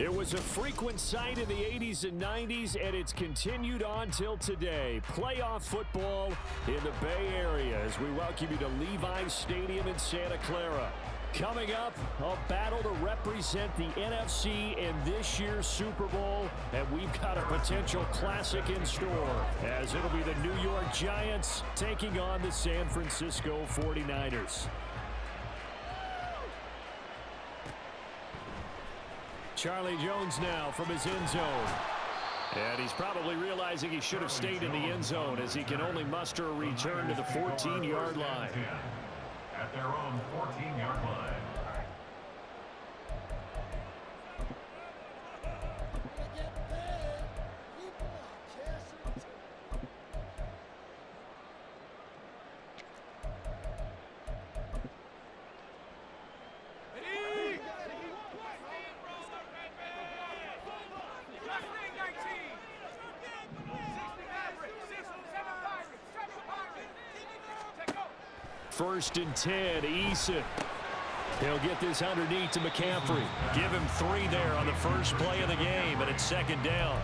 It was a frequent sight in the 80s and 90s, and it's continued on till today. Playoff football in the Bay Area as we welcome you to Levi's Stadium in Santa Clara. Coming up, a battle to represent the NFC in this year's Super Bowl, and we've got a potential classic in store, as it'll be the New York Giants taking on the San Francisco 49ers. Charlie Jones now from his end zone. And he's probably realizing he should have stayed in the end zone as he can only muster a return to the 14-yard line. At their own 14-yard line. First and 10, Eason. He'll get this underneath to McCaffrey. Give him 3 there on the first play of the game, and it's second down.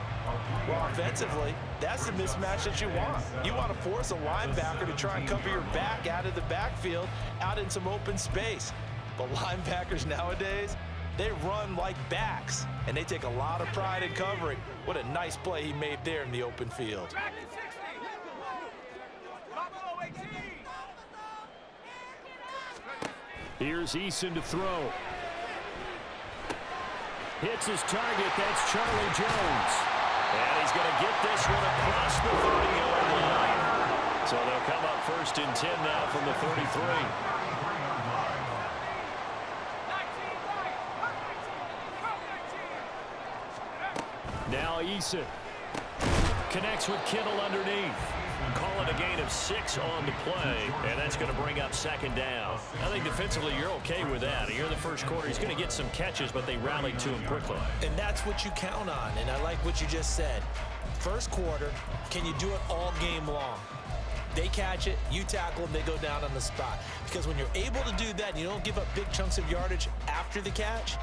Well, offensively, that's the mismatch that you want. You want to force a linebacker to try and cover your back out of the backfield, out in some open space. But linebackers nowadays, they run like backs, and they take a lot of pride in covering. What a nice play he made there in the open field. Here's Eason to throw. Hits his target. That's Charlie Jones. And he's going to get this one across the 30-yard line. So they'll come up first and 10 now from the 33. Now Eason connects with Kittle underneath. Call it a gain of 6 on the play, and that's going to bring up second down. I think defensively you're okay with that. Here in the first quarter, he's going to get some catches, but they rallied to him quickly. And that's what you count on, and I like what you just said. First quarter, can you do it all game long? They catch it, you tackle them, they go down on the spot. Because when you're able to do that and you don't give up big chunks of yardage after the catch,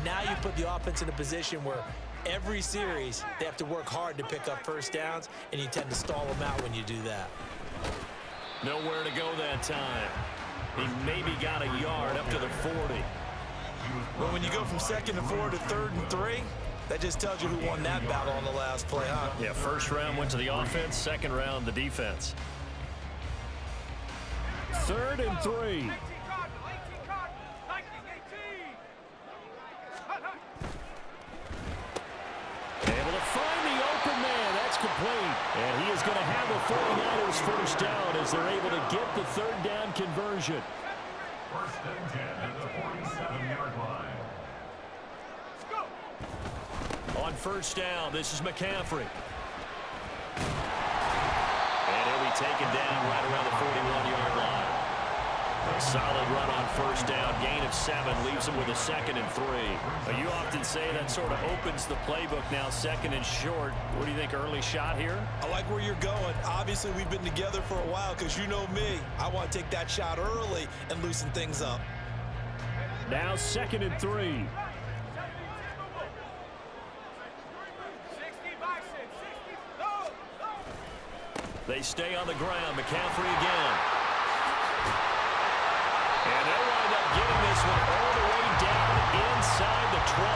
now you put the offense in a position where every series, they have to work hard to pick up first downs, and you tend to stall them out when you do that. Nowhere to go that time. He maybe got a yard up to the 40. But when you go from 2nd and 4 to 3rd and 3, that just tells you who won that battle on the last play, huh? Yeah, first round went to the offense, second round the defense. 3rd and 3. Complete. And he is going to have the 49ers first down as they're able to get the 3rd down conversion. First and 10 at the 47-yard line. On first down, this is McCaffrey. And he'll be taken down right around the 41-yard line. A solid run on first down, gain of 7, leaves him with a 2nd and 3. Now, you often say that sort of opens the playbook now, 2nd and short. What do you think, early shot here? I like where you're going. Obviously, we've been together for a while because you know me. I want to take that shot early and loosen things up. Now 2nd and 3. They stay on the ground. McCaffrey again. And they'll wind up getting this one all the way down inside the 20.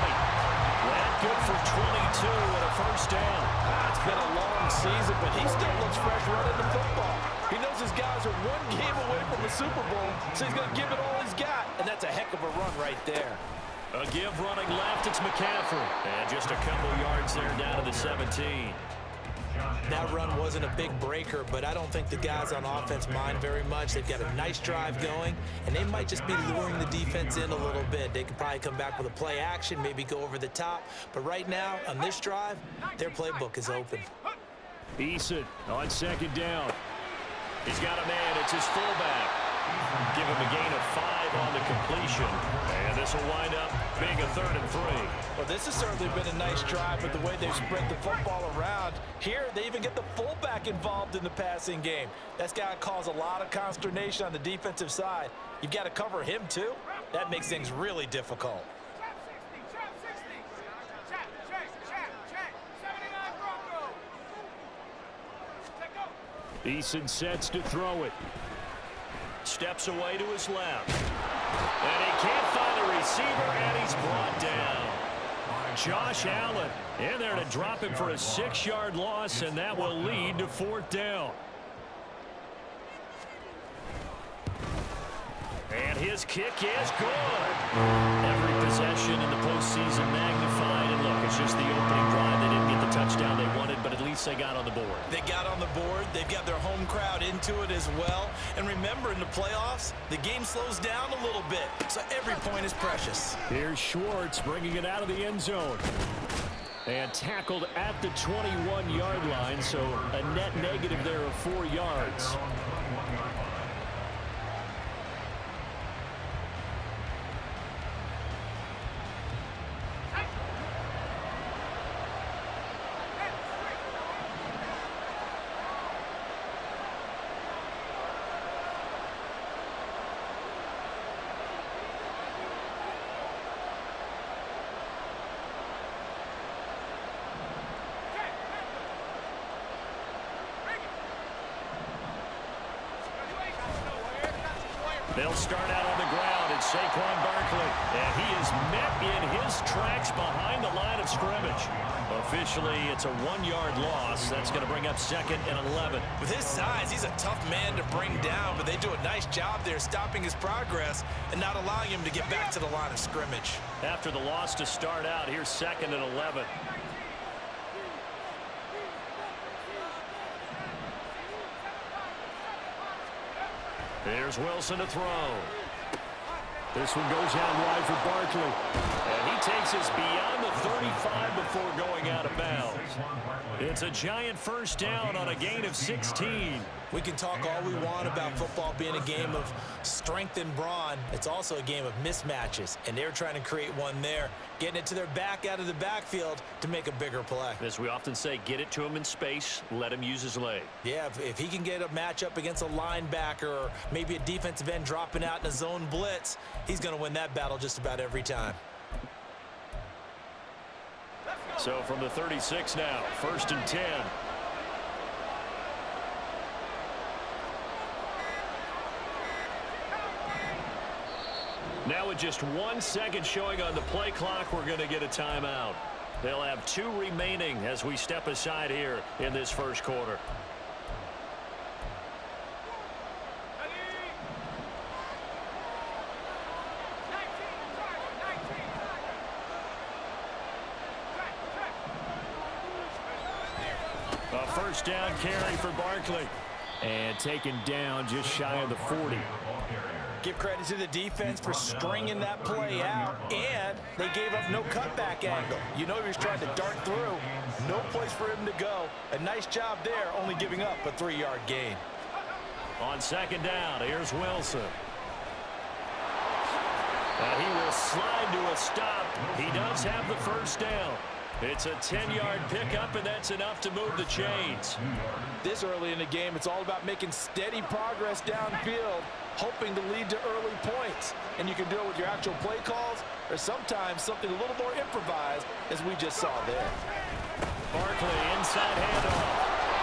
That good for 22 and a first down. It's been a long season, but he still looks fresh running the football. He knows his guys are 1 game away from the Super Bowl, so he's going to give it all he's got. And that's a heck of a run right there. A give running left, it's McCaffrey. And just a couple yards there down to the 17. That run wasn't a big breaker, but I don't think the guys on offense mind very much. They've got a nice drive going, and they might just be luring the defense in a little bit. They could probably come back with a play action, maybe go over the top. But right now, on this drive, their playbook is open. Eason on 2nd down. He's got a man. It's his fullback. Give him a gain of 5 on the completion. And this will wind up being a 3rd and 3. Well, this has certainly been a nice drive with the way they've spread the football around. Here, they even get the fullback involved in the passing game. That's got to cause a lot of consternation on the defensive side. You've got to cover him, too. That makes things really difficult. Eason sets to throw it. Steps away to his left. And he can't find a receiver, and he's brought down. Josh Allen in there to drop him for a 6-yard loss, and that will lead to 4th down. And his kick is good. Every possession in the postseason magnified. And look, it's just the opening drive. They didn't get the touchdown they wanted, but at least they got on the board. They got on the board. They've got their home crowd into it as well. And remember, in the playoffs, the game slows down a little bit. So every point is precious. Here's Schwartz bringing it out of the end zone. And tackled at the 21-yard line, so a net negative there of 4 yards. They'll start out on the ground, and Saquon Barkley. And he is met in his tracks behind the line of scrimmage. Officially, it's a 1-yard loss. That's going to bring up 2nd and 11. With his size, he's a tough man to bring down, but they do a nice job there stopping his progress and not allowing him to get back to the line of scrimmage. After the loss to start out, here's 2nd and 11. Here's Wilson to throw. This one goes out wide for Barkley. And he takes us beyond the 35 before going out of bounds. It's a giant 1st down on a gain of 16. We can talk all we want about football being a game of strength and brawn. It's also a game of mismatches, and they're trying to create one there, getting it to their back out of the backfield to make a bigger play. As we often say, get it to him in space, let him use his leg. Yeah, if he can get a matchup against a linebacker or maybe a defensive end dropping out in a zone blitz, he's going to win that battle just about every time. So from the 36 now, 1st and 10. Now with just 1 second showing on the play clock, we're going to get a timeout. They'll have 2 remaining as we step aside here in this 1st quarter. A 1st down carry for Barkley. And taken down just shy of the 40. Give credit to the defense for stringing that play out, and they gave up no cutback angle. You know he was trying to dart through. No place for him to go. A nice job there, only giving up a 3-yard gain. On 2nd down, here's Wilson. And he will slide to a stop. He does have the 1st down. It's a 10-yard pickup, and that's enough to move the chains. This early in the game, it's all about making steady progress downfield, hoping to lead to early points. And you can do it with your actual play calls or sometimes something a little more improvised, as we just saw there. Barkley inside handoff.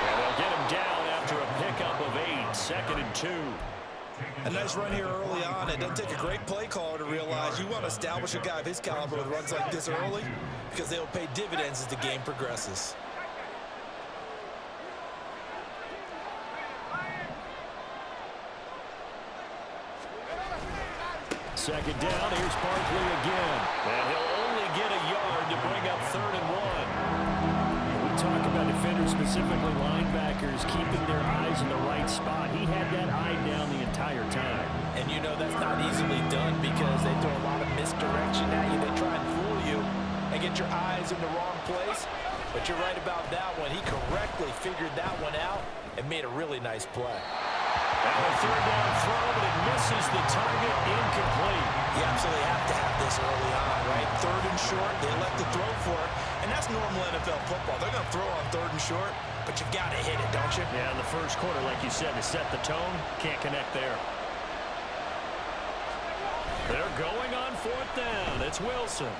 And they'll get him down after a pickup of 8, 2nd and 2. A nice run here early on. It doesn't take a great play caller to realize you want to establish a guy of his caliber with runs like this early, because they will pay dividends as the game progresses. 2nd down, here's Barkley again. And he'll only get a yard to bring up 3rd and 1. We talk about defenders, specifically linebackers, keeping their eyes in the right spot. He had that eye down the entire time. And you know that's not easily done because they throw a lot of misdirection at you. They try and fool you and get your eyes in the wrong place. But you're right about that one. He correctly figured that one out and made a really nice play. And a 3rd down throw, but it misses the target, incomplete. You absolutely have to have this early on, right? 3rd and short, they elect to throw for it. And that's normal NFL football. They're going to throw on 3rd and short, but you got to hit it, don't you? Yeah, in the 1st quarter, like you said, to set the tone, can't connect there. They're going on 4th down. It's Wilson.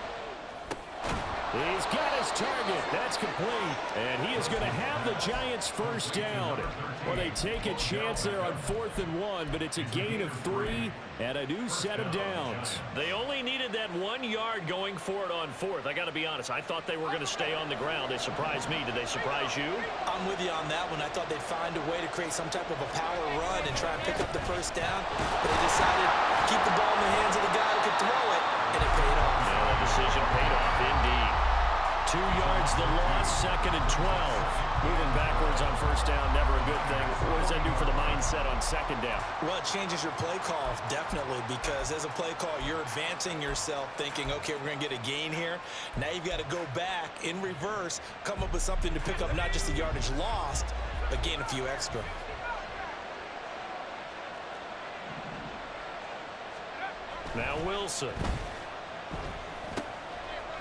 He's got his target. That's complete. And he is going to have the Giants first down. Well, they take a chance there on 4th and 1, but it's a gain of 3 and a new set of downs. They only needed that 1 yard going for it on 4th. I got to be honest. I thought they were going to stay on the ground. They surprised me. Did they surprise you? I'm with you on that one. I thought they'd find a way to create some type of a power run and try and pick up the first down. But they decided to keep the ball in the hands of the guy who could throw it, and it paid off. Yeah, that decision paid off indeed. 2 yards the loss, 2nd and 12. Moving backwards on first down, never a good thing. What does that do for the mindset on 2nd down? Well, it changes your play call, definitely, because as a play call, you're advancing yourself thinking, okay, we're going to get a gain here. Now you've got to go back in reverse, come up with something to pick up not just the yardage lost, but gain a few extra. Now Wilson.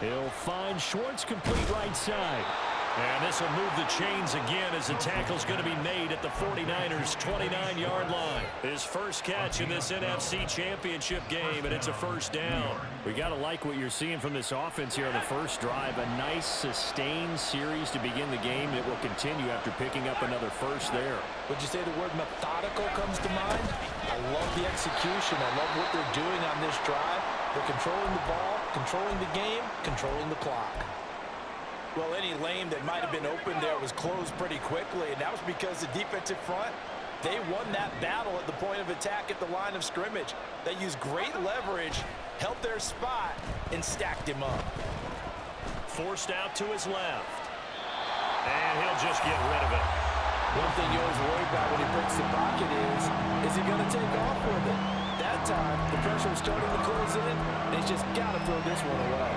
He'll find Schwartz complete right side. And this will move the chains again as the tackle's going to be made at the 49ers' 29-yard line. His first catch in this NFC Championship game, and it's a first down. We got to like what you're seeing from this offense here on the first drive. A nice, sustained series to begin the game that will continue after picking up another first there. Would you say the word methodical comes to mind? I love the execution. I love what they're doing on this drive. They're controlling the ball, controlling the game, controlling the clock. Well, any lane that might have been open there was closed pretty quickly, and that was because the defensive front, they won that battle at the point of attack at the line of scrimmage. They used great leverage, held their spot, and stacked him up. Forced out to his left. And he'll just get rid of it. One thing you always worry about when he breaks the pocket is he going to take off with it? That time, the pressure was starting to close in, and he's just got to throw this one away.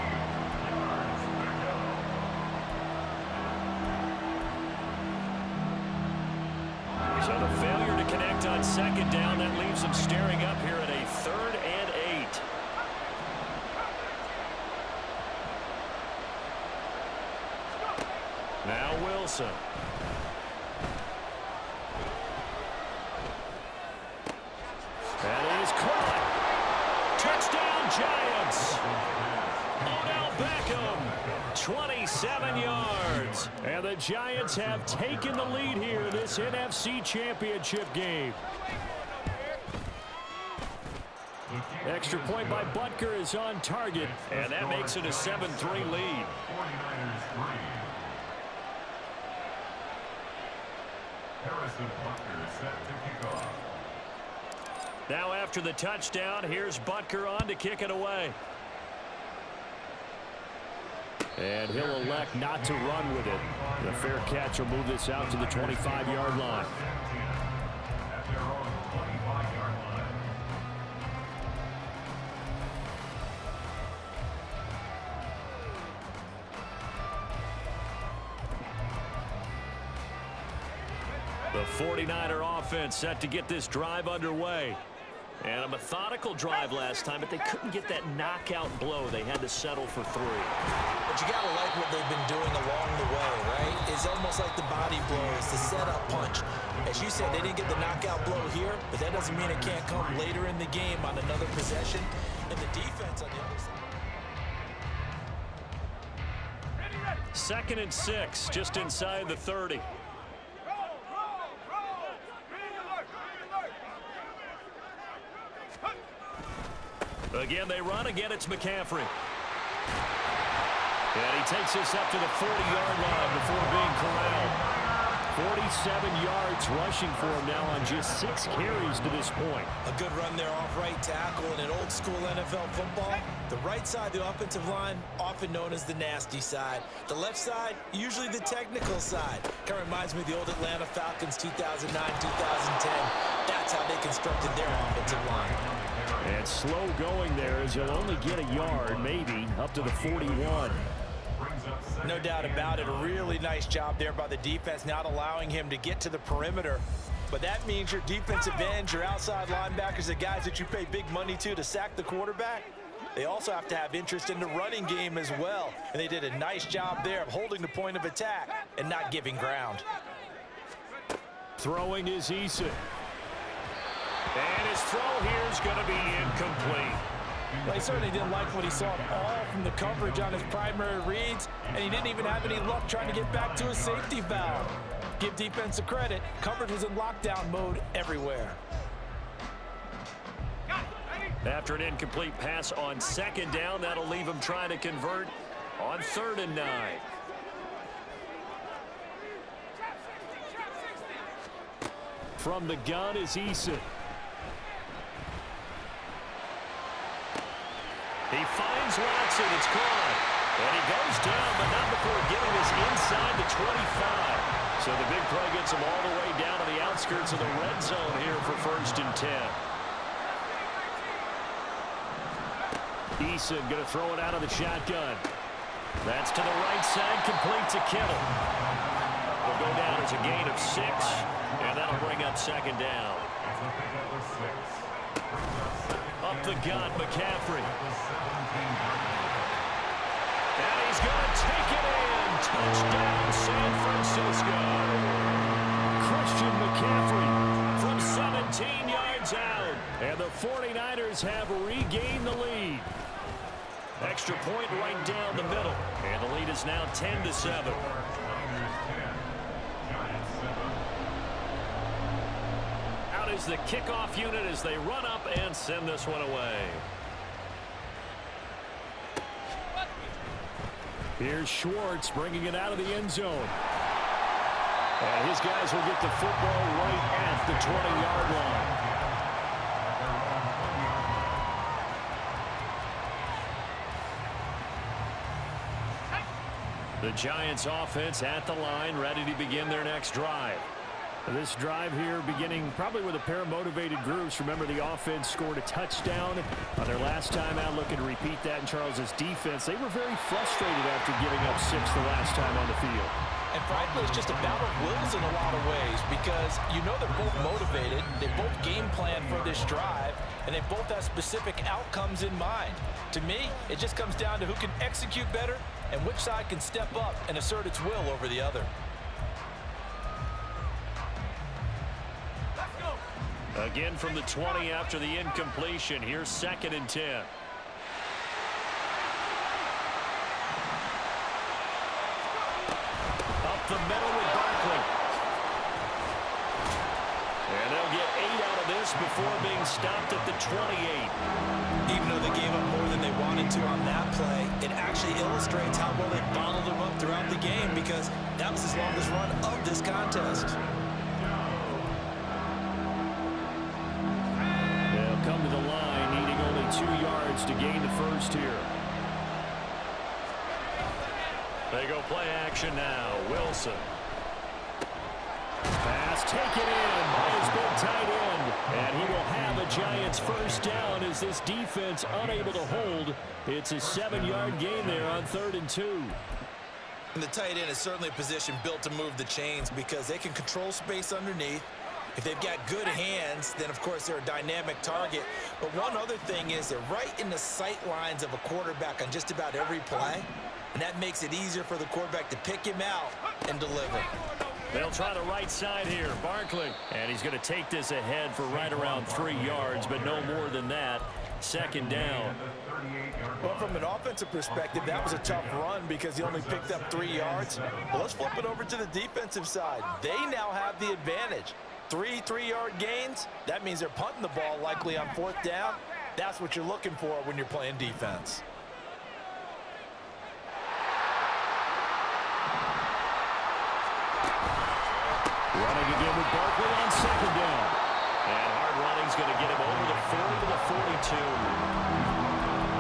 So the failure to connect on 2nd down, that leaves him staring up here at a 3rd and 8. Now Wilson. That is caught. Touchdown Giants. Odell Beckham. 27 yards. And the Giants have taken the lead here in this NFC Championship game. Extra point by Butker is on target. And that makes it a 7-3 lead. 49ers 3. Harrison Butker set to kick off. Now after the touchdown, here's Butker on to kick it away. And he'll elect not to run with it. The fair catch will move this out to the 25-yard line. At their own 25-yard line. The 49er offense set to get this drive underway. And a methodical drive last time, but they couldn't get that knockout blow. They had to settle for 3. But you got to like what they've been doing along the way, right? It's almost like the body blows, the setup punch. As you said, they didn't get the knockout blow here, but that doesn't mean it can't come later in the game on another possession. And the defense on the other side. 2nd and 6, just inside the 30. Again, they run. Again, it's McCaffrey. And he takes this up to the 40-yard line before being corralled. 47 yards rushing for him now on just 6 carries to this point. A good run there off right tackle in an old-school NFL football. The right side of the offensive line, often known as the nasty side. The left side, usually the technical side. Kind of reminds me of the old Atlanta Falcons 2009, 2010. That's how they constructed their offensive line. And slow going there as he'll only get a yard, maybe, up to the 41. No doubt about it. A really nice job there by the defense, not allowing him to get to the perimeter. But that means your defensive ends, your outside linebackers, the guys that you pay big money to sack the quarterback, they also have to have interest in the running game as well. And they did a nice job there of holding the point of attack and not giving ground. Throwing is Eason. And his throw here is going to be incomplete. Well, he certainly didn't like what he saw at all from the coverage on his primary reads, and he didn't even have any luck trying to get back to his safety valve. Give defense a credit. Coverage was in lockdown mode everywhere. After an incomplete pass on second down, that'll leave him trying to convert on 3rd and 9. From the gun is Eason. He finds Watson. It's caught. And he goes down, but not before getting us inside the 25. So the big play gets him all the way down to the outskirts of the red zone here for 1st and 10. Eason going to throw it out of the shotgun. That's to the right side, complete to Kittle. Will go down as a gain of 6, and that'll bring up 2nd down. Up the gut, McCaffrey. And he's going to take it in. Touchdown, San Francisco. Christian McCaffrey From 17 yards out. and the 49ers have regained the lead. Extra point right down the middle. And the lead is now 10-7. Out is the kickoff unit as they run up and send this one away. Here's Schwartz bringing it out of the end zone. And his guys will get the football right at the 20-yard line. The Giants offense at the line, ready to begin their next drive. This drive here beginning probably with a pair of motivated groups. Remember, the offense scored a touchdown on their last time out, looking to repeat that in Charles's defense. They were very frustrated after giving up 6 the last time on the field. And frankly, it's just a battle of wills in a lot of ways because you know they're both motivated, they both game plan for this drive, and they both have specific outcomes in mind. To me, it just comes down to who can execute better and which side can step up and assert its will over the other. Again from the 20 after the incompletion. Here's 2nd and 10. Up the middle with Barkley. And they'll get 8 out of this before being stopped at the 28. Even though they gave up more than they wanted to on that play, it actually illustrates how well they bottled them up throughout the game because that was his longest run of this contest. They'll come to the line, needing only 2 yards to gain the first here. They go play action now. Wilson. Pass taken in by his big tight end. And he will have a Giants first down as this defense unable to hold. It's a 7-yard gain there on 3rd and 2. And the tight end is certainly a position built to move the chains because they can control space underneath. If they've got good hands, then of course they're a dynamic target. But one other thing is they're right in the sight lines of a quarterback on just about every play. And that makes it easier for the quarterback to pick him out and deliver. They'll try the right side here. Barkley. And he's going to take this ahead for right around 3 yards, but no more than that. 2nd down. Well, from an offensive perspective, that was a tough run because he only picked up 3 yards. But let's flip it over to the defensive side. They now have the advantage. 3 3-yard gains, that means they're punting the ball likely on 4th down. That's what you're looking for when you're playing defense. Running again with Barkley on 2nd down. And hard running's going to get him over the 40 to the 42.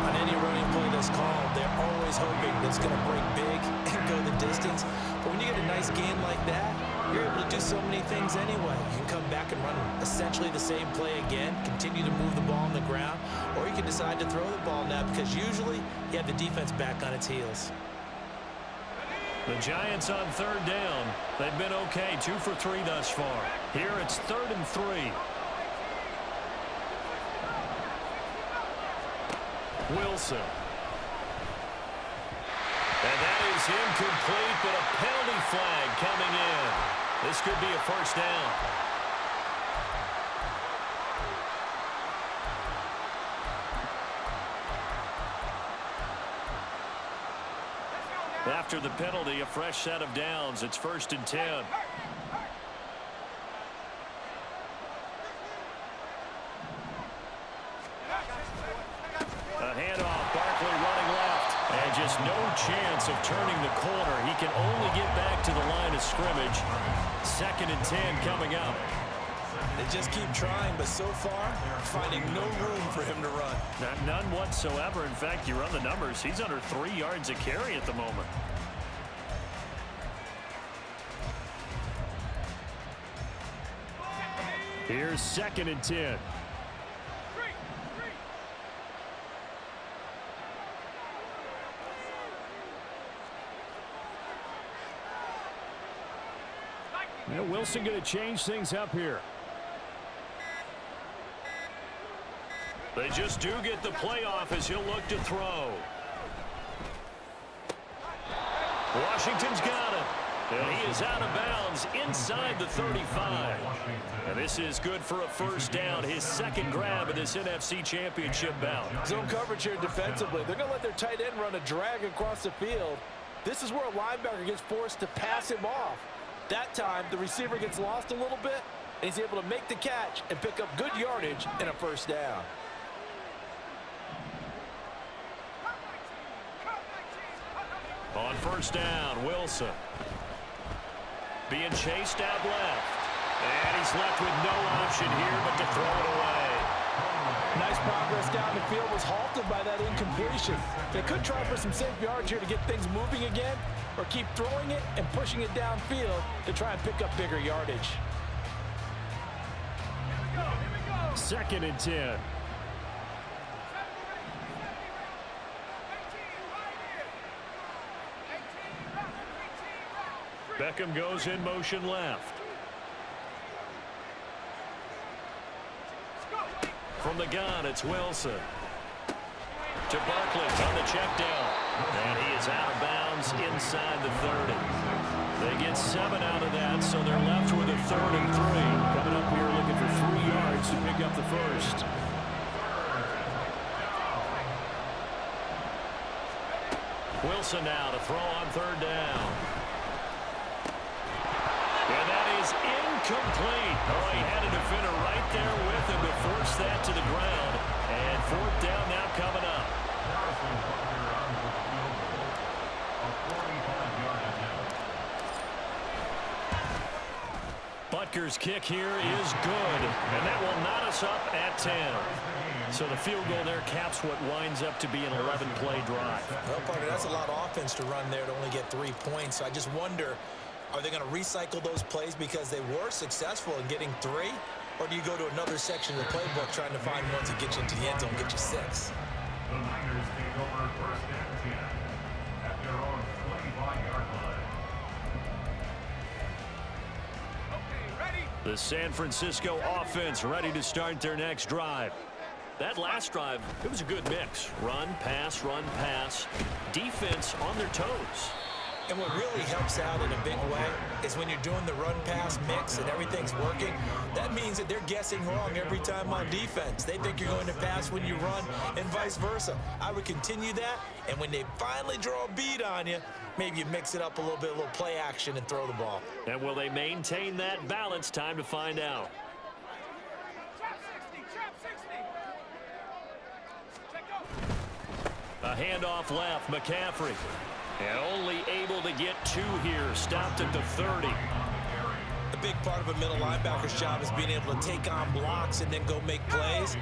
On any running play that's called, they're always hoping that it's going to break big and go the distance. But when you get a nice gain like that, you're able to do so many things anyway. You can come back and run essentially the same play again, continue to move the ball on the ground, or you can decide to throw the ball now because usually you have the defense back on its heels. The Giants on 3rd down. They've been okay, 2 for 3 thus far. Here it's 3rd and 3. Wilson. And that is incomplete, but a penalty flag coming in. This could be a first down. After the penalty, a fresh set of downs. It's 1st and 10. A handoff, Barkley running left. And just no chance of turning the corner. He can only get back to the line of scrimmage. 2nd and 10 coming up. They just keep trying, but so far, finding no room for him to run. None whatsoever. In fact, you run the numbers. He's under 3 yards a carry at the moment. Here's 2nd and 10. Now Wilson going to change things up here. They just do get the playoff as he'll look to throw. Washington's got it. And he is out of bounds inside the 35. And this is good for a 1st down. His 2nd grab in this NFC Championship bout. Zone coverage here defensively. They're going to let their tight end run a drag across the field. This is where a linebacker gets forced to pass him off. That time, the receiver gets lost a little bit, and he's able to make the catch and pick up good yardage in a 1st down. On 1st down, Wilson. Being chased out left. And he's left with no option here but to throw it away. Nice progress down the field, was halted by that incompletion. They could try for some safe yards here to get things moving again, or keep throwing it and pushing it downfield to try and pick up bigger yardage. 2nd and 10. Beckham goes in motion left. From the gun, it's Wilson. To Barkley on the check down. And he is out of bounds inside the 30. They get 7 out of that, so they're left with a 3rd and 3. Coming up here looking for 3 yards to pick up the 1st. Wilson now to throw on 3rd down. And that is incomplete. Oh, he had a defender right there with him to force that to the ground. And 4th down now coming up. Butker's kick here is good. And that will knot us up at 10. So the field goal there caps what winds up to be an 11-play drive. Well, partner, that's a lot of offense to run there to only get 3 points. So I just wonder, are they going to recycle those plays because they were successful in getting 3? Or do you go to another section of the playbook trying to find ones that get you into the end zone and get you 6? The Niners take over 1st and 10 at their own 25-yard line. The San Francisco offense ready to start their next drive. That last drive, it was a good mix. Run, pass, defense on their toes. And what really helps out in a big way is when you're doing the run-pass mix and everything's working, that means that they're guessing wrong every time on defense. They think you're going to pass when you run and vice versa. I would continue that, and when they finally draw a bead on you, maybe you mix it up a little bit, a little play action and throw the ball. And will they maintain that balance? Time to find out. A handoff left, McCaffrey. And only able to get 2 here, stopped at the 30. A big part of a middle linebacker's job is being able to take on blocks and then go make plays.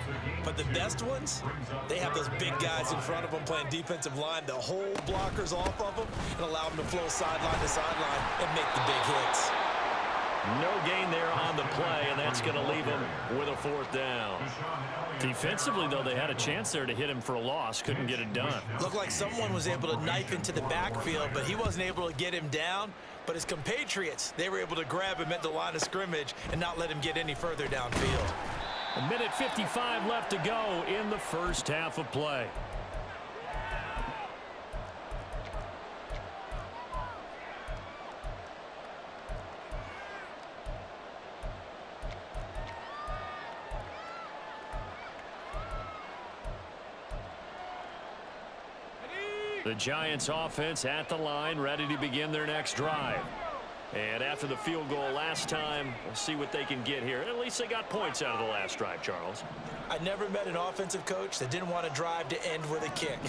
But the best ones, they have those big guys in front of them playing defensive line to hold blockers off of them and allow them to flow sideline to sideline and make the big hits. No gain there on the play, and that's going to leave him with a 4th down. Defensively, though, they had a chance there to hit him for a loss. Couldn't get it done. Looked like someone was able to knife into the backfield, but he wasn't able to get him down. But his compatriots, they were able to grab him at the line of scrimmage and not let him get any further downfield. 1:55 left to go in the first half of play. The Giants offense at the line, ready to begin their next drive. And after the field goal last time, we'll see what they can get here. At least they got points out of the last drive, Charles. I never met an offensive coach that didn't want to drive to end with a kick.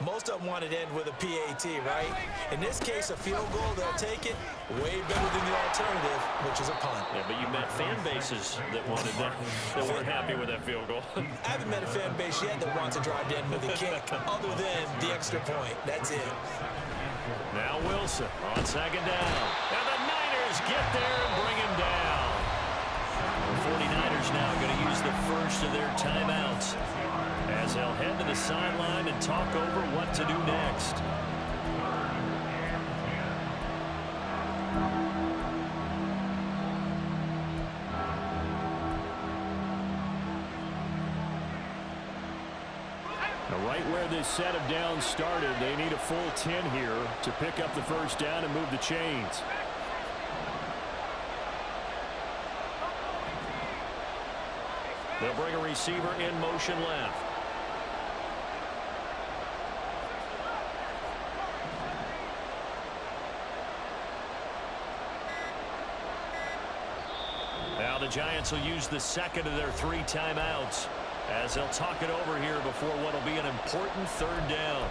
Most of them wanted to end with a PAT, right? In this case, a field goal, they'll take it way better than the alternative, which is a punt. Yeah, but you met fan bases that wanted that, that weren't happy with that field goal. I haven't met a fan base yet that wants to drive to end with a kick, other than the extra point. That's it. Now Wilson on second down. And the Niners get there and bring him down. The 49ers now going to use the first of their timeouts as they'll head to the sideline and talk over what to do next. Now, right where this set of downs started, they need a full 10 here to pick up the first down and move the chains. They'll bring a receiver in motion left. Now the Giants will use the second of their 3 timeouts as they'll talk it over here before what will be an important third down.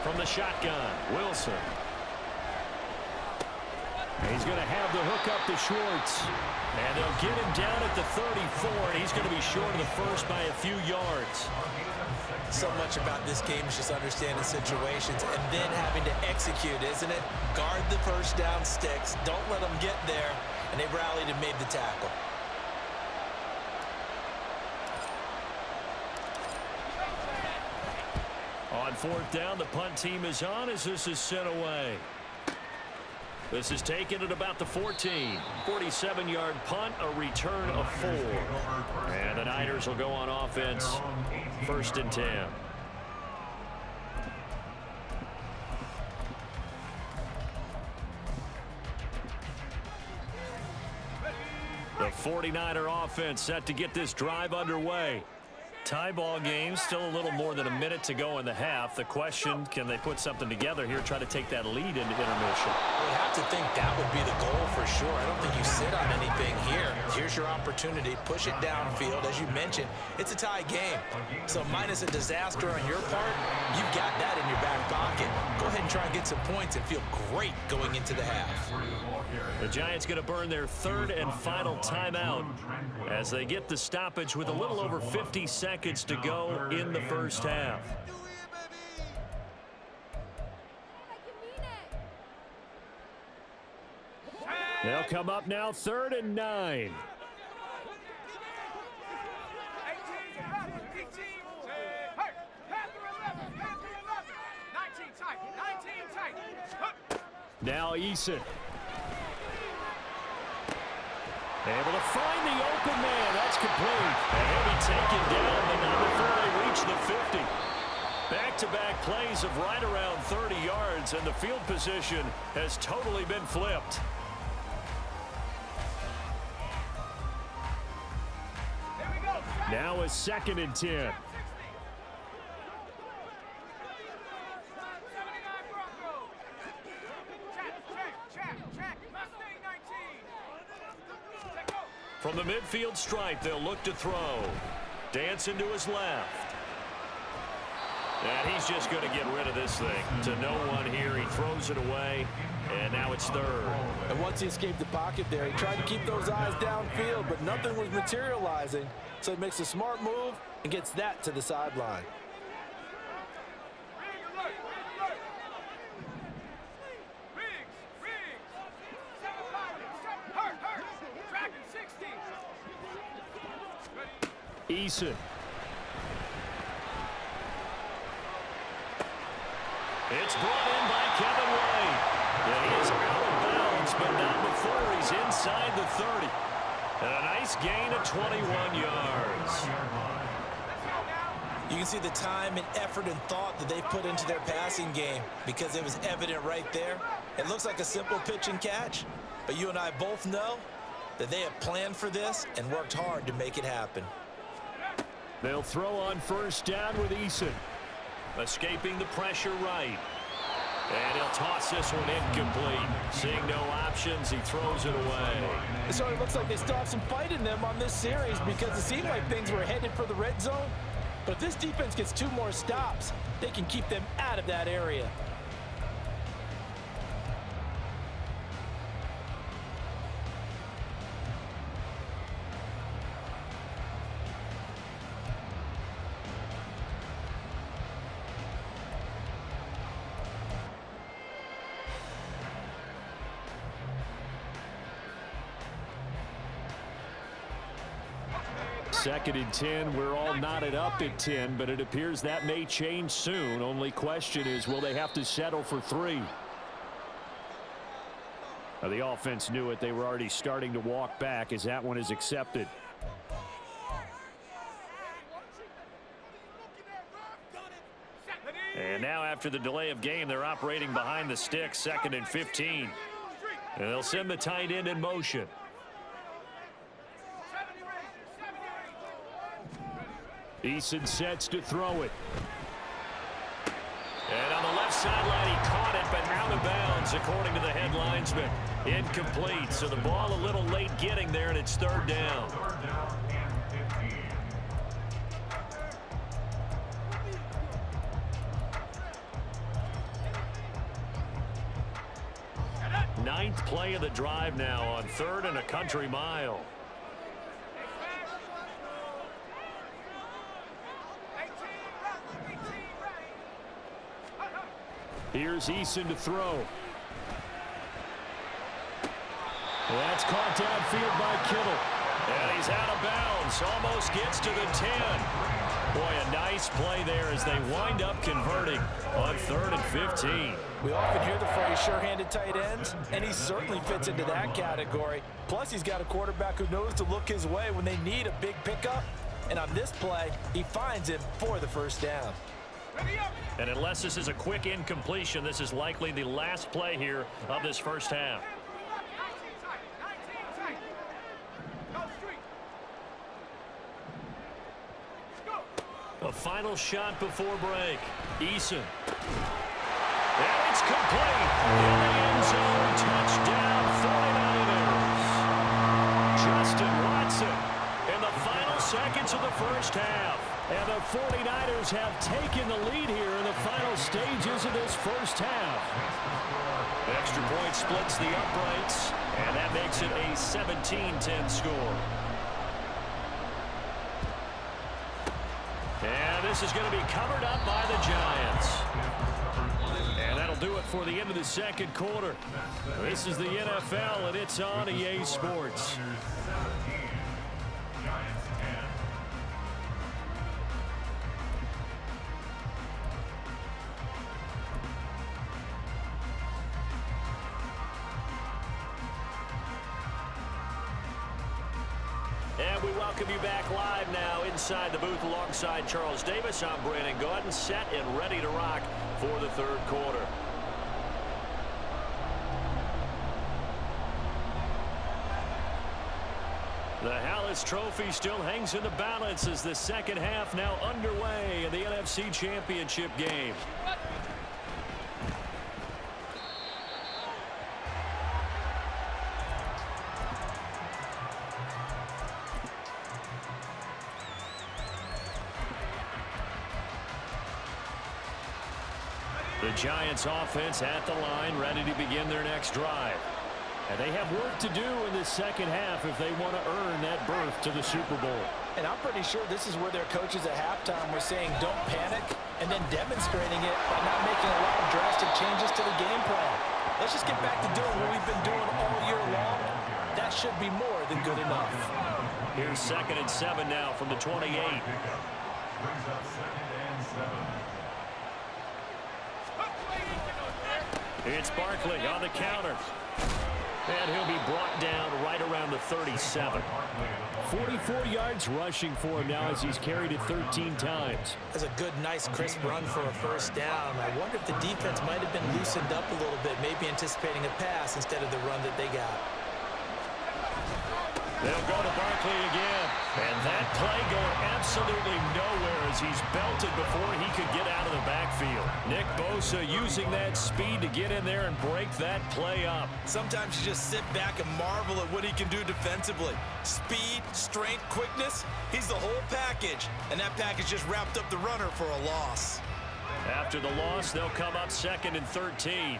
From the shotgun, Wilson. He's going to have the hook up to Schwartz. And they'll get him down at the 34, and he's going to be short of the first by a few yards. So much about this game is just understanding situations and then having to execute, isn't it? Guard the first down sticks. Don't let them get there. And they rallied and made the tackle. On fourth down, the punt team is on as this is sent away. This is taken at about the 14. 47-yard punt, a return of 4. And the Niners will go on offense, 1st and 10. The 49er offense set to get this drive underway. Tie ball game, still a little more than a minute to go in the half. The question, can they put something together here, try to take that lead into intermission? We have to think that would be the goal for sure. I don't think you sit on anything here. Here's your opportunity. Push it downfield. As you mentioned, it's a tie game. So minus a disaster on your part, you've got that in your back pocket. Go ahead and try and get some points and feel great going into the half. The Giants going to burn their 3rd and final timeout as they get the stoppage with a little over 50 seconds to go in the first half. They'll come up now, 3rd and 9. Now Eason. Able to find the open man. That's complete. And he'll be taken down, but not before they reach the 50. Back-to-back plays of right around 30 yards, and the field position has totally been flipped. Now a 2nd and 10. From the midfield stripe, they'll look to throw. Dancing to his left. And he's just going to get rid of this thing to no one here. He throws it away, and now it's 3rd. And once he escaped the pocket there, he tried to keep those eyes downfield, but nothing was materializing. So he makes a smart move and gets that to the sideline. Eason. It's brought in by Kevin White. Yeah, he is out of bounds, but not before he's inside the 30. And a nice gain of 21 yards. You can see the time and effort and thought that they put into their passing game because it was evident right there. It looks like a simple pitch and catch, but you and I both know that they have planned for this and worked hard to make it happen. They'll throw on first down with Eason. Escaping the pressure right. And he'll toss this one incomplete. Seeing no options, he throws it away. It sort of looks like they still have some fight in them on this series because it seemed like things were headed for the red zone. But if this defense gets 2 more stops, they can keep them out of that area. Second and 10. We're all knotted up at 10, but it appears that may change soon. Only question is, will they have to settle for 3? Now, the offense knew it. They were already starting to walk back as that one is accepted. And now after the delay of game, they're operating behind the sticks, 2nd and 15. And they'll send the tight end in motion. Eason sets to throw it. And on the left sideline, he caught it, but out of bounds, according to the head linesman. Incomplete, so the ball a little late getting there, and it's 3rd down. Ninth play of the drive now on 3rd and a country mile. Here's Eason to throw. That's caught downfield by Kittle. And he's out of bounds. Almost gets to the 10. Boy, a nice play there as they wind up converting on 3rd and 15. We often hear the phrase sure-handed tight ends, and he certainly fits into that category. Plus, he's got a quarterback who knows to look his way when they need a big pickup. And on this play, he finds him for the first down. And unless this is a quick incompletion, this is likely the last play here of this first half. A final shot before break. Eason. And it's complete. In the end zone, touchdown 49ers. Justin Watson in the final seconds of the first half. And the 49ers have taken the lead here in the final stages of this first half. Extra point splits the uprights, and that makes it a 17-10 score. And this is going to be covered up by the Giants. And that'll do it for the end of the second quarter. This is the NFL, and it's on EA Sports. And we welcome you back live now inside the booth alongside Charles Davis. I'm Brandon Gaudin, set and ready to rock for the 3rd quarter. The Hallis Trophy still hangs in the balance as the second half now underway in the NFC Championship game. The Giants offense at the line, ready to begin their next drive. And they have work to do in the second half if they want to earn that berth to the Super Bowl. And I'm pretty sure this is where their coaches at halftime were saying don't panic and then demonstrating it by not making a lot of drastic changes to the game plan. Let's just get back to doing what we've been doing all year long. That should be more than good enough. Here's 2nd and 7 now from the 28. Brings up 2nd and 7. It's Barkley on the counter. And he'll be brought down right around the 37. 44 yards rushing for him now as he's carried it 13 times. That's a good, nice, crisp run for a first down. I wonder if the defense might have been loosened up a little bit, maybe anticipating a pass instead of the run that they got. They'll go to Barkley again. And that play going absolutely nowhere as he's belted before he could get out of the backfield. Nick Bosa using that speed to get in there and break that play up. Sometimes you just sit back and marvel at what he can do defensively. Speed, strength, quickness, he's the whole package. And that package just wrapped up the runner for a loss. After the loss, they'll come up 2nd and 13.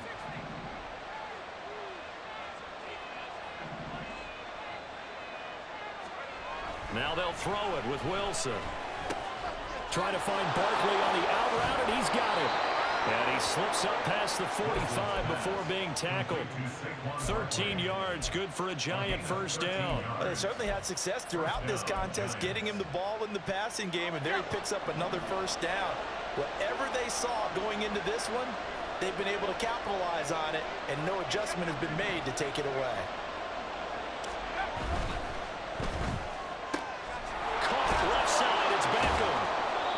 Now they'll throw it with Wilson. Trying to find Barkley on the out route, and he's got it. And he slips up past the 45 before being tackled. 13 yards, good for a giant first down. Well, they certainly had success throughout this contest, getting him the ball in the passing game, and there he picks up another first down. Whatever they saw going into this one, they've been able to capitalize on it, and no adjustment has been made to take it away.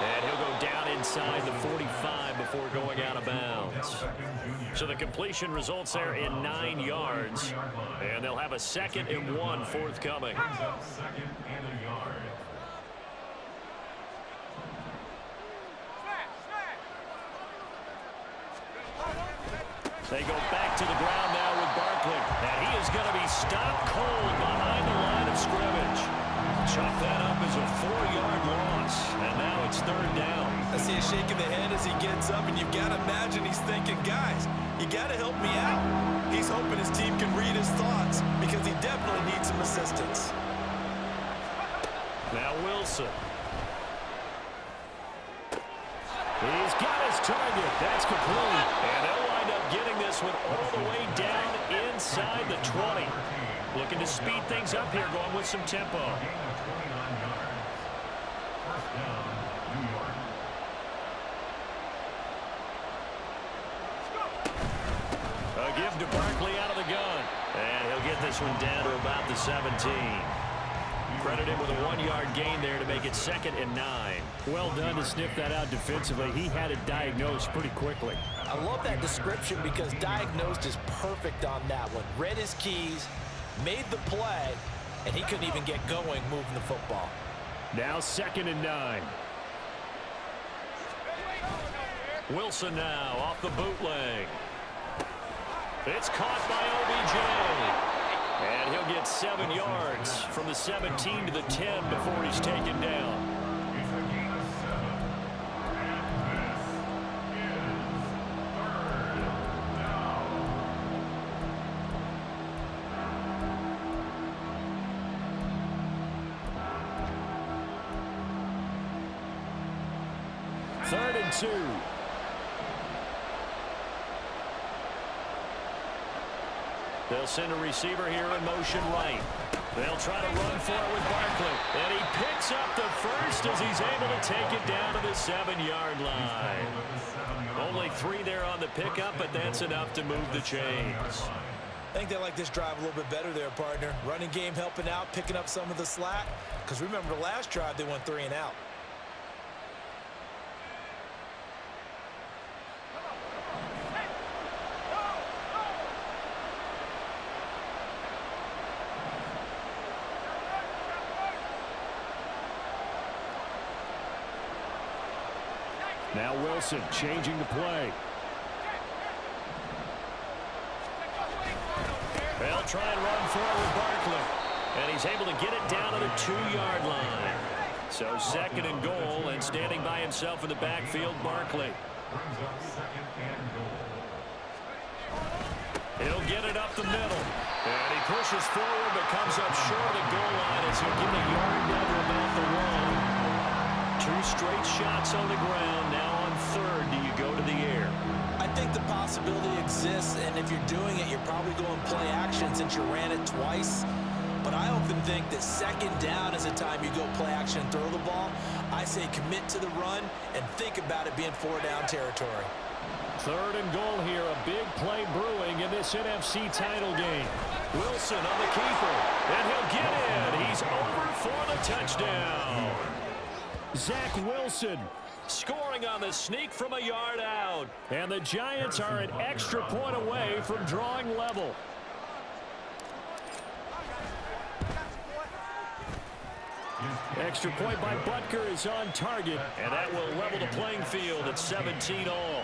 And he'll go down inside the 45 before going out of bounds. So the completion results there in 9 yards. And they'll have a 2nd and 1 forthcoming. They go back to the ground now with Barkley. And he is going to be stopped cold behind the line of scrimmage. Chop that up as a 4-yard loss. And now it's 3rd down. I see a shake of the head as he gets up, and you've got to imagine he's thinking, guys, you got to help me out. He's hoping his team can read his thoughts because he definitely needs some assistance. Now Wilson. He's got his target. That's complete. And they'll wind up getting this one all the way down inside the 20. Looking to speed things up here, going with some tempo. A give to Barkley out of the gun. And he'll get this one down to about the 17. Credited with a 1-yard gain there to make it 2nd and 9. Well done to sniff that out defensively. He had it diagnosed pretty quickly. I love that description because diagnosed is perfect on that one. Read his keys, made the play, and he couldn't even get going moving the football. Now 2nd and 9. Wilson now off the bootleg. It's caught by OBJ. And he'll get 7 yards from the 17 to the 10 before he's taken down. It's a gain of 7. And this is 3rd down. 3rd and 2. They'll send a receiver here in motion right. They'll try to run for it with Barkley. And he picks up the first as he's able to take it down to the 7-yard line. Only 3 there on the pickup, but that's enough to move the chains. I think they like this drive a little bit better there, partner. Running game helping out, picking up some of the slack. Because remember, the last drive, they went 3 and out. Now Wilson changing the play. They'll try and run for it with Barkley. And he's able to get it down to the 2-yard line. So 2nd and goal, and standing by himself in the backfield, Barkley. Brings up 2nd and goal. He'll get it up the middle. And he pushes forward but comes up short of the goal line as he'll get a yard down to about the 1. 2 straight shots on the ground. Now on 3rd, do you go to the air? I think the possibility exists, and if you're doing it, you're probably going play action since you ran it twice. But I often think that 2nd down is a time you go play action and throw the ball. I say commit to the run and think about it being 4-down territory. Third and goal here. A big play brewing in this NFC title game. Wilson on the keeper. And he'll get in. He's over for the touchdown. Zach Wilson scoring on the sneak from a yard out. And the Giants are an extra point away from drawing level. Extra point by Butker is on target, and that will level the playing field at 17 all.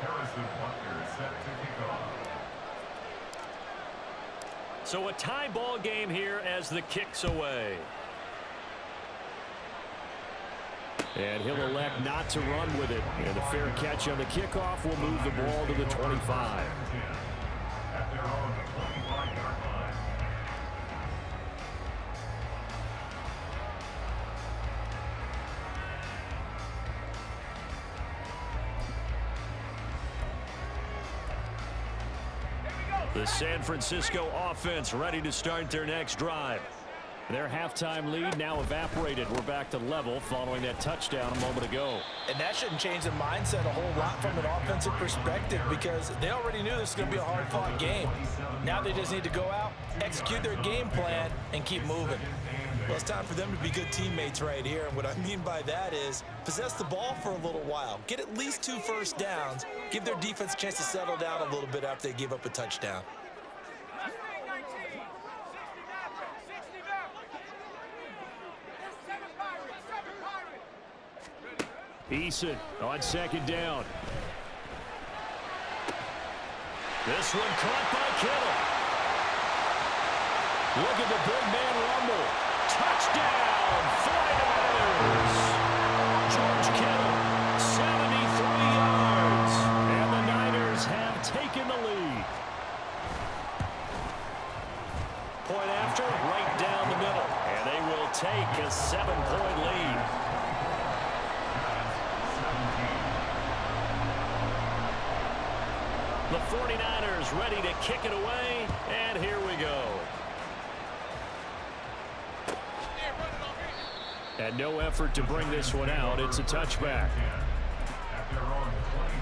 Harrison Butker set to kick off. So a tie ball game here as the kick's away. And he'll elect not to run with it. And a fair catch on the kickoff will move the ball to the 25. At their own 25-yard line. The San Francisco offense ready to start their next drive. Their halftime lead now evaporated. We're back to level following that touchdown a moment ago. And that shouldn't change the mindset a whole lot from an offensive perspective because they already knew this was going to be a hard-fought game. Now they just need to go out, execute their game plan, and keep moving. Well, it's time for them to be good teammates right here. And what I mean by that is possess the ball for a little while. Get at least 2 first downs. Give their defense a chance to settle down a little bit after they give up a touchdown. Eason on second down. This one caught by Kittle. Look at the big man rumble. Touchdown, 49ers. George Kittle, 73 yards. And the Niners have taken the lead. Point after, right down the middle. And they will take a 7-point lead. The 49ers ready to kick it away, and here we go. And no effort to bring this one out. It's a touchback. At their own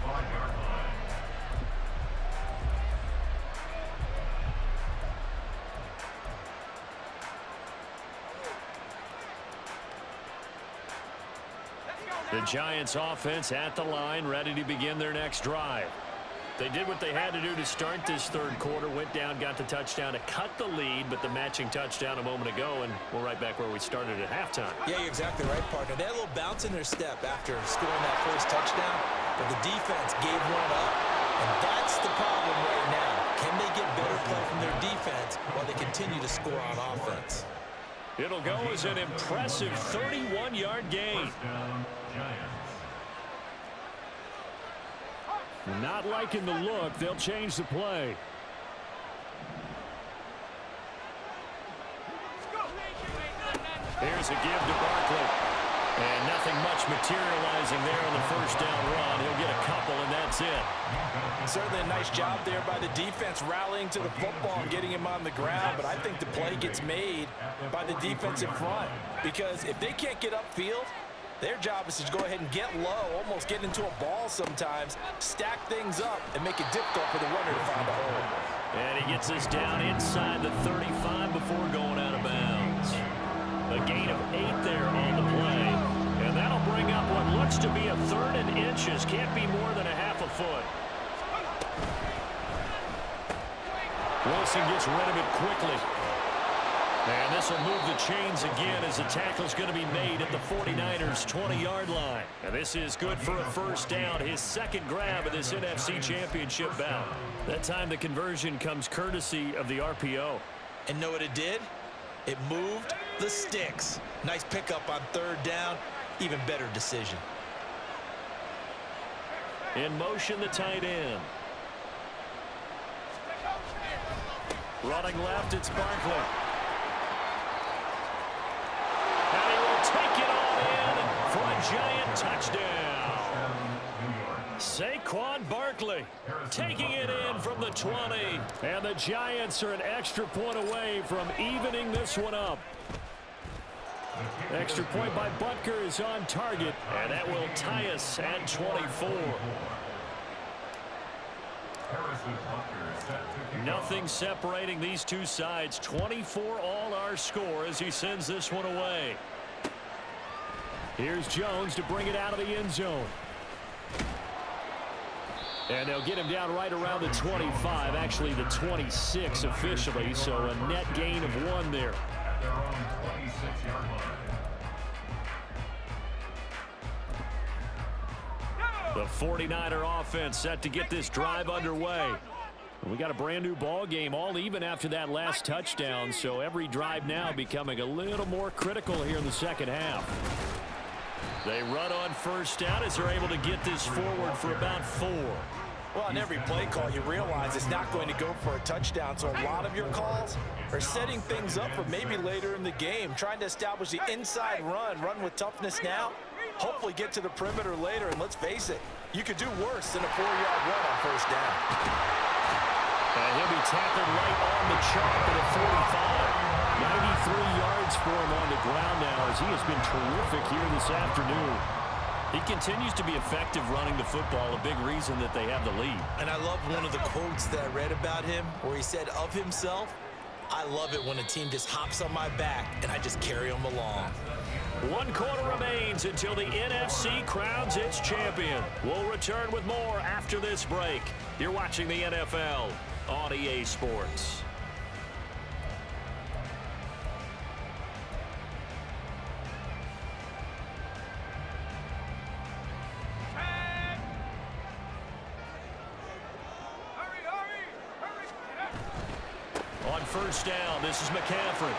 25-yard line. The Giants offense at the line, ready to begin their next drive. They did what they had to do to start this third quarter, went down, got the touchdown to cut the lead, but the matching touchdown a moment ago, and we're right back where we started at halftime. Yeah, you're exactly right, partner. They had a little bounce in their step after scoring that first touchdown, but the defense gave one up, and that's the problem right now. Can they get better play from their defense while they continue to score on offense? It'll go as an impressive 31-yard gain. First down, Giants. Not liking the look. They'll change the play. Here's a give to Barkley. And nothing much materializing there on the first down run. He'll get a couple, and that's it. Certainly a nice job there by the defense rallying to the football and getting him on the ground, but I think the play gets made by the defensive front because if they can't get upfield, their job is to go ahead and get low, almost get into a ball sometimes, stack things up, and make it difficult for the runner to find a hole. And he gets us down inside the 35 before going out of bounds. A gain of 8 there on the play. And that'll bring up what looks to be a 3rd and inches. Can't be more than a half a foot. Wilson gets rid of it quickly. And this will move the chains again as the tackle's going to be made at the 49ers' 20-yard line. And this is good for a first down, his second grab of this NFC Championship bout. That time the conversion comes courtesy of the RPO. And know what it did? It moved the sticks. Nice pickup on 3rd down. Even better decision. In motion, the tight end. Running left, it's Barkley. And he will take it all in for a giant touchdown. Saquon Barkley taking it in from the 20. And the Giants are an extra point away from evening this one up. Extra point by Butker is on target. And that will tie us at 24. Nothing separating these two sides. 24 all our score as he sends this one away. Here's Jones to bring it out of the end zone. And they'll get him down right around the 25, actually the 26 officially, so a net gain of 1 there. The 49er offense set to get this drive underway. We got a brand new ball game, all even after that last touchdown, so every drive now becoming a little more critical here in the second half. They run on first down as they're able to get this forward for about 4. Well, on every play call, you realize it's not going to go for a touchdown, so a lot of your calls are setting things up for maybe later in the game, trying to establish the inside run with toughness now, hopefully get to the perimeter later, and let's face it, you could do worse than a 4-yard run on first down. And he'll be tackled right on the chalk at a 45. 93 yards for him on the ground now as he has been terrific here this afternoon. He continues to be effective running the football, a big reason that they have the lead. And I love one of the quotes that I read about him where he said of himself, I love it when a team just hops on my back and I just carry them along. 1 quarter remains until the NFC crowns its champion. We'll return with more after this break. You're watching the NFL on EA Sports. On first down, this is McCaffrey.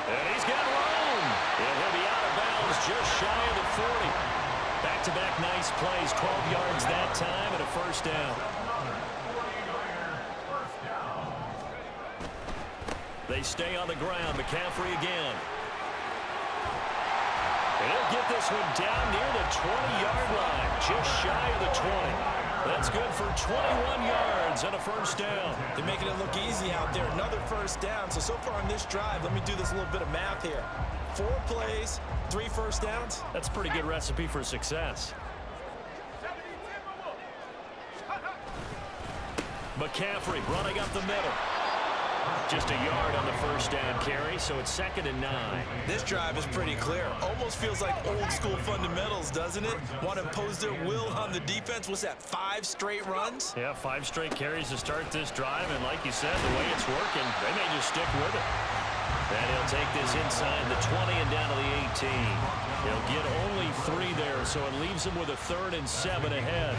And he's got room. And he'll be out of bounds just shy of the 40. Back-to-back nice plays, 12 yards that time and a first down. They stay on the ground. McCaffrey again. And he'll get this one down near the 20-yard line, just shy of the 20. That's good for 21 yards and a first down. They're making it look easy out there. Another first down. So far on this drive, let me do this little bit of math here. 4 plays, 3 first downs. That's a pretty good recipe for success. McCaffrey running up the middle. Just a yard on the first down carry, so it's 2nd and 9. This drive is pretty clear. Almost feels like old school fundamentals, doesn't it? Want to impose their will on the defense. What's that, 5 straight runs? Yeah, 5 straight carries to start this drive, and like you said, the way it's working, they may just stick with it. And he'll take this inside the 20 and down to the 18. He'll get only 3 there, so it leaves him with a 3rd and 7 ahead.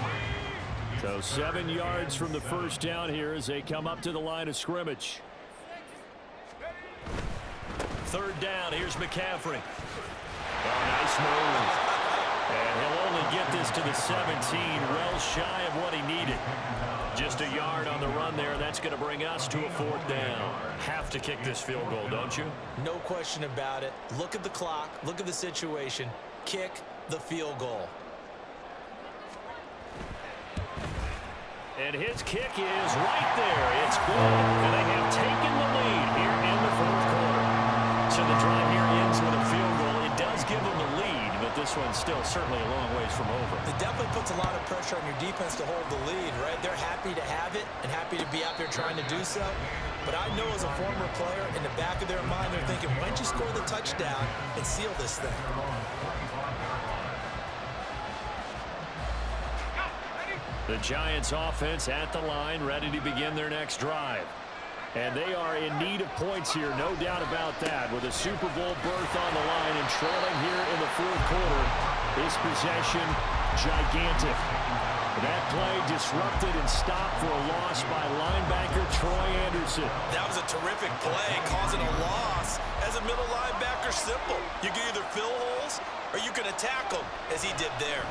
So 7 yards from the first down here as they come up to the line of scrimmage. 3rd down, here's McCaffrey. Oh, nice move. And he'll only get this to the 17, well shy of what he needed. Just a yard on the run there, and that's going to bring us to a 4th down. Have to kick this field goal, don't you? No question about it. Look at the clock. Look at the situation. Kick the field goal. And his kick is right there. It's good. And they have taken the lead here in the 4th quarter. So the drive here ends with a field goal. It does give them the lead, but this one's still certainly a long ways from over. It definitely puts a lot of pressure on your defense to hold the lead, right? They're happy to have it and happy to be out there trying to do so. But I know as a former player, in the back of their mind, they're thinking, why don't you score the touchdown and seal this thing? The Giants offense at the line, ready to begin their next drive. And they are in need of points here, no doubt about that. With a Super Bowl berth on the line and trailing here in the 4th quarter, this possession gigantic. That play disrupted and stopped for a loss by linebacker Troy Anderson. That was a terrific play, causing a loss. As a middle linebacker, simple. You can either fill holes or you can attack them, as he did there.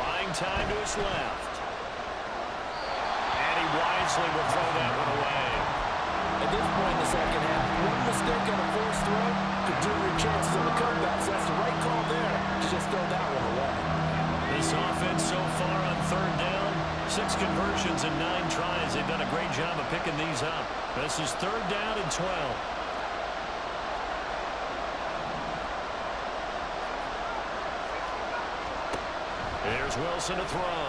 Buying time to his left. And he wisely will throw that one away. At this point in the second half, one mistake on a forced throw could do your chances on the comeback. So that's the right call there to just throw that one away. This offense so far on 3rd down, 6 conversions and 9 tries. They've done a great job of picking these up. This is 3rd down and 12. Here's Wilson to throw.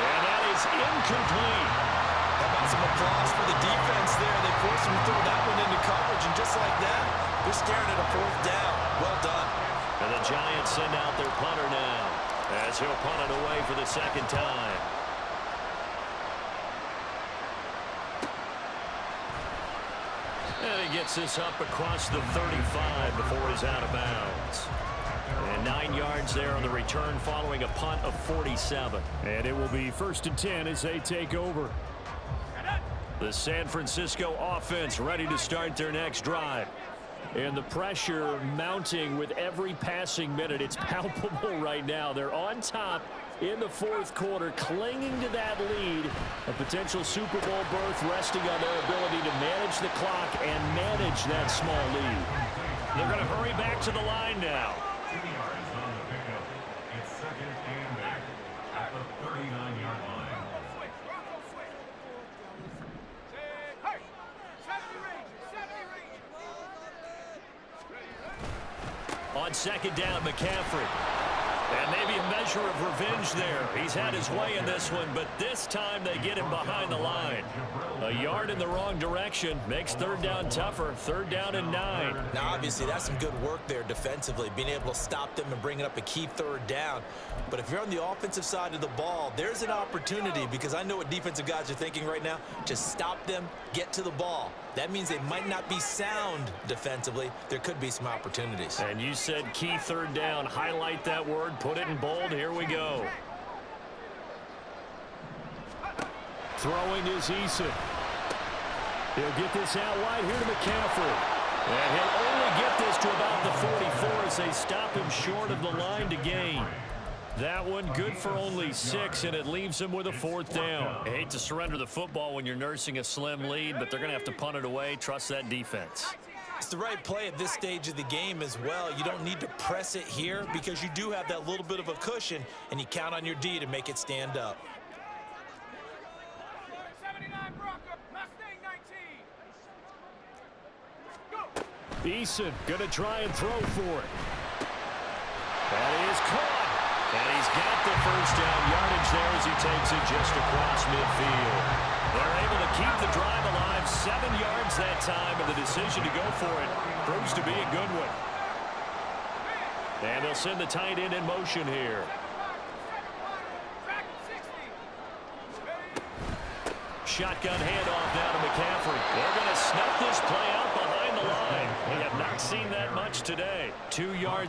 And that is incomplete. How about some applause for the defense there? They forced him to throw that one into coverage, and just like that, they're staring at a 4th down. Well done. And the Giants send out their punter now, as he'll punt it away for the 2nd time. And he gets this up across the 35 before he's out of bounds. And 9 yards there on the return following a punt of 47. And it will be 1st and 10 as they take over. The San Francisco offense ready to start their next drive. And the pressure mounting with every passing minute. It's palpable right now. They're on top in the 4th quarter, clinging to that lead. A potential Super Bowl berth resting on their ability to manage the clock and manage that small lead. They're going to hurry back to the line now. 2 yards on the pickup. It's 2nd and back at the 39-yard line. On 2nd down, McCaffrey. And maybe a measure of revenge there. He's had his way in this one, but this time they get him behind the line. A yard in the wrong direction makes 3rd down tougher. 3rd down and 9. Now, obviously, that's some good work there defensively, being able to stop them and bringing up a key 3rd down. But if you're on the offensive side of the ball, there's an opportunity, because I know what defensive guys are thinking right now. Just stop them, get to the ball. That means they might not be sound defensively. There could be some opportunities. And you said key 3rd down. Highlight that word. Put it in bold. Here we go. Throwing is Eason. He'll get this out wide here to McCaffrey. And he'll only get this to about the 44 as they stop him short of the line to gain. That one good for only 6, and it leaves him with a 4th down. I hate to surrender the football when you're nursing a slim lead, but they're going to have to punt it away. Trust that defense. It's the right play at this stage of the game as well. You don't need to press it here because you do have that little bit of a cushion, and you count on your D to make it stand up. Eason going to try and throw for it. That is caught. And he's got the 1st down yardage there as he takes it just across midfield. They're able to keep the drive alive. 7 yards that time, and the decision to go for it proves to be a good one. And they'll send the tight end in motion here. Shotgun handoff down to McCaffrey. They're going to snuff this play out behind the line. We have not seen that much today. 2 yards.